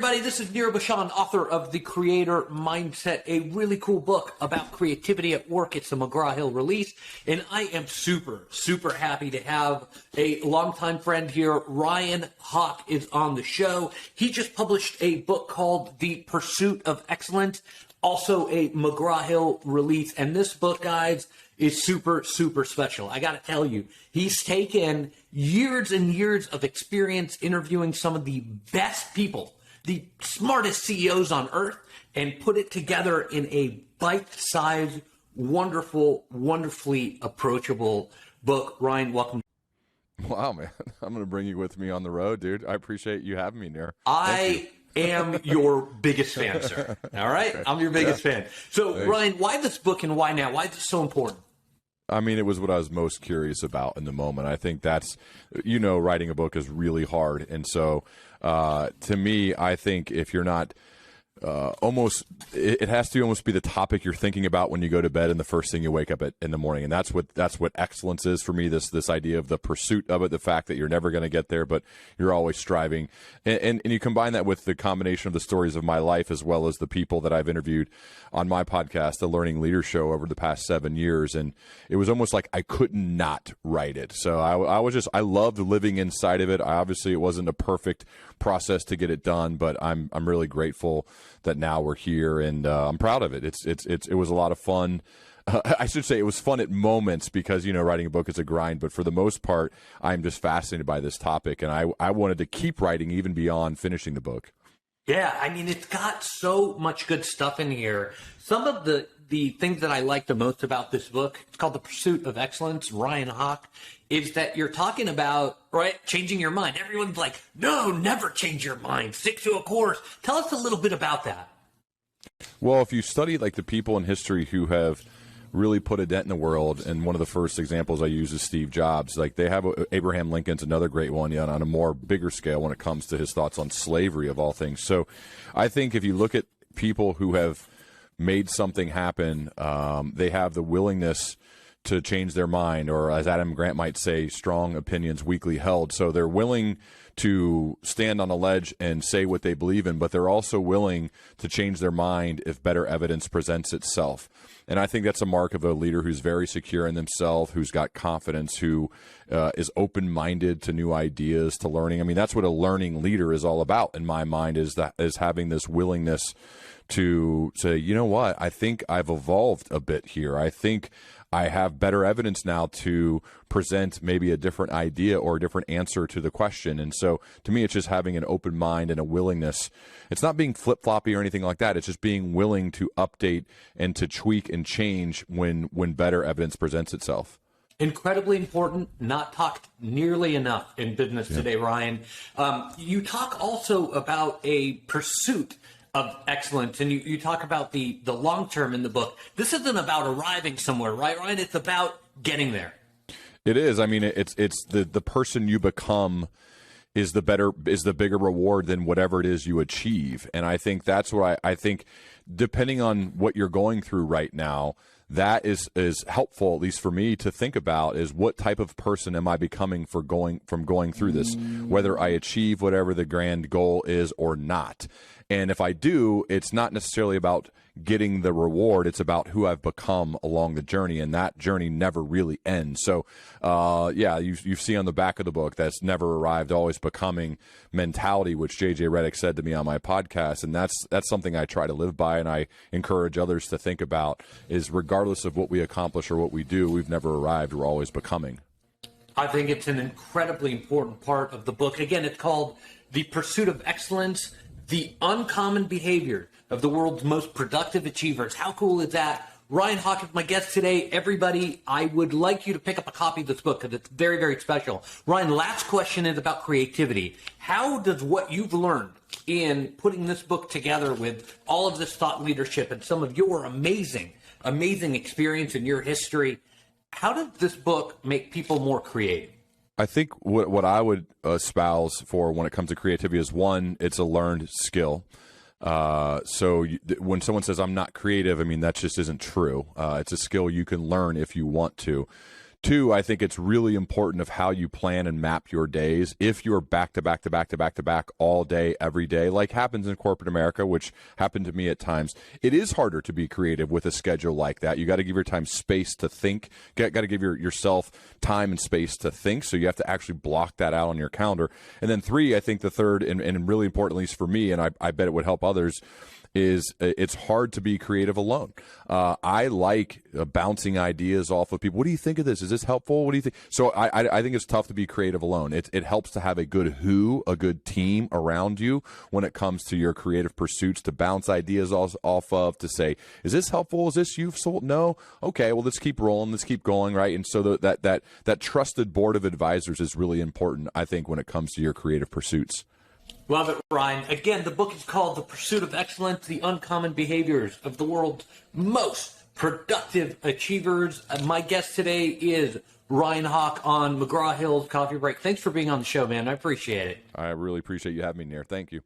everybody. This is Nir Bashan, author of The Creator Mindset, a really cool book about creativity at work. It's a McGraw-Hill release, and I am super, super happy to have a longtime friend here. Ryan Hawk is on the show. He just published a book called The Pursuit of Excellence, also a McGraw-Hill release, and this book, guys, is super, super special. I got to tell you, he's taken years and years of experience interviewing some of the best people, the smartest CEOs on earth, and put it together in a bite-sized, wonderful, wonderfully approachable book. Ryan, welcome. Wow, man. I'm going to bring you with me on the road, dude. I appreciate you having me, Nir. I am your biggest fan, sir. All right? Okay. I'm your biggest fan. So, thanks. Ryan, why this book and why now? Why is this so important? I mean, it was what I was most curious about in the moment. I think that's, writing a book is really hard. And so to me, I think if you're not it has to almost be the topic you're thinking about when you go to bed and the first thing you wake up in the morning. And that's what excellence is for me, this idea of the pursuit of it, the fact that you're never going to get there, but you're always striving. And you combine that with the combination of the stories of my life as well as the people that I've interviewed on my podcast, the Learning Leader Show, over the past 7 years. And it was almost like I could not write it. So I loved living inside of it. Obviously, it wasn't a perfect process to get it done, but I'm really grateful that now we're here, and I'm proud of it. It was a lot of fun. I should say it was fun at moments because, writing a book is a grind, but for the most part, I'm just fascinated by this topic, and I wanted to keep writing even beyond finishing the book. Yeah, I mean, it's got so much good stuff in here. Some of the things that I like the most about this book, it's called The Pursuit of Excellence, Ryan Hawk, is that you're talking about, right, changing your mind. Everyone's like, no, never change your mind. Stick to a course. Tell us a little bit about that. Well, if you study like the people in history who have really put a dent in the world, and one of the first examples I use is Steve Jobs. Like, they have Abraham Lincoln's another great one, on a more bigger scale when it comes to his thoughts on slavery of all things. So I think if you look at people who have made something happen, they have the willingness to change their mind, or as Adam Grant might say, strong opinions weakly held. So they're willing to stand on a ledge and say what they believe in, but they're also willing to change their mind if better evidence presents itself. And I think that's a mark of a leader who's very secure in themselves, who's got confidence, who is open-minded to new ideas, to learning. I mean, that's what a learning leader is all about, in my mind, is having this willingness to say, you know what, I think I've evolved a bit here. I think I have better evidence now to present maybe a different idea or a different answer to the question. And so to me, it's just having an open mind and a willingness. It's not being flip-floppy or anything like that. It's just being willing to update and to tweak and change when better evidence presents itself. Incredibly important, not talked nearly enough in business today, Ryan. You talk also about a pursuit of excellence, and you talk about the long term in the book. This isn't about arriving somewhere, right, Ryan? It's about getting there. It is. I mean, it's the person you become is the bigger reward than whatever it is you achieve. And I think that's what I think, depending on what you're going through right now, that is helpful, at least for me, to think about, is what type of person am I becoming from going through this, whether I achieve whatever the grand goal is or not. And if I do, it's not necessarily about getting the reward. It's about who I've become along the journey, and that journey never really ends. So, you see on the back of the book, that's never arrived, always becoming mentality, which J.J. Redick said to me on my podcast, and that's something I try to live by, and I encourage others to think about, is regardless of what we accomplish or what we do, we've never arrived. We're always becoming. I think it's an incredibly important part of the book. Again, it's called The Pursuit of Excellence, the uncommon behavior of the world's most productive achievers. How cool is that? Ryan Hawk is my guest today. Everybody, I would like you to pick up a copy of this book because it's very, very special. Ryan, last question is about creativity. How does what you've learned in putting this book together with all of this thought leadership and some of your amazing, amazing experience in your history, how does this book make people more creative? I think what I would espouse for when it comes to creativity is, one, it's a learned skill. When someone says I'm not creative, I mean, that just isn't true. It's a skill you can learn if you want to. Two, I think it's really important of how you plan and map your days. If you're back to back to back to back to back all day, every day, like happens in corporate America, which happened to me at times, it is harder to be creative with a schedule like that. You got to give your time space to think. Got to give yourself time and space to think. So you have to actually block that out on your calendar. And then three, I think the third and really important, at least for me, and I bet it would help others, is it's hard to be creative alone. I like bouncing ideas off of people. What do you think of this? Is this helpful? What do you think? So I think it's tough to be creative alone. It helps to have a good team around you when it comes to your creative pursuits, to bounce ideas off of, to say, is this helpful? Is this useful? No? Okay, well, let's keep rolling. Let's keep going, right? And so that trusted board of advisors is really important, I think, when it comes to your creative pursuits. Love it, Ryan. Again, the book is called The Pursuit of Excellence, The Uncommon Behaviors of the World's Most Productive Achievers. My guest today is Ryan Hawk on McGraw-Hill's Coffee Break. Thanks for being on the show, man. I appreciate it. I really appreciate you having me, Nir. Thank you.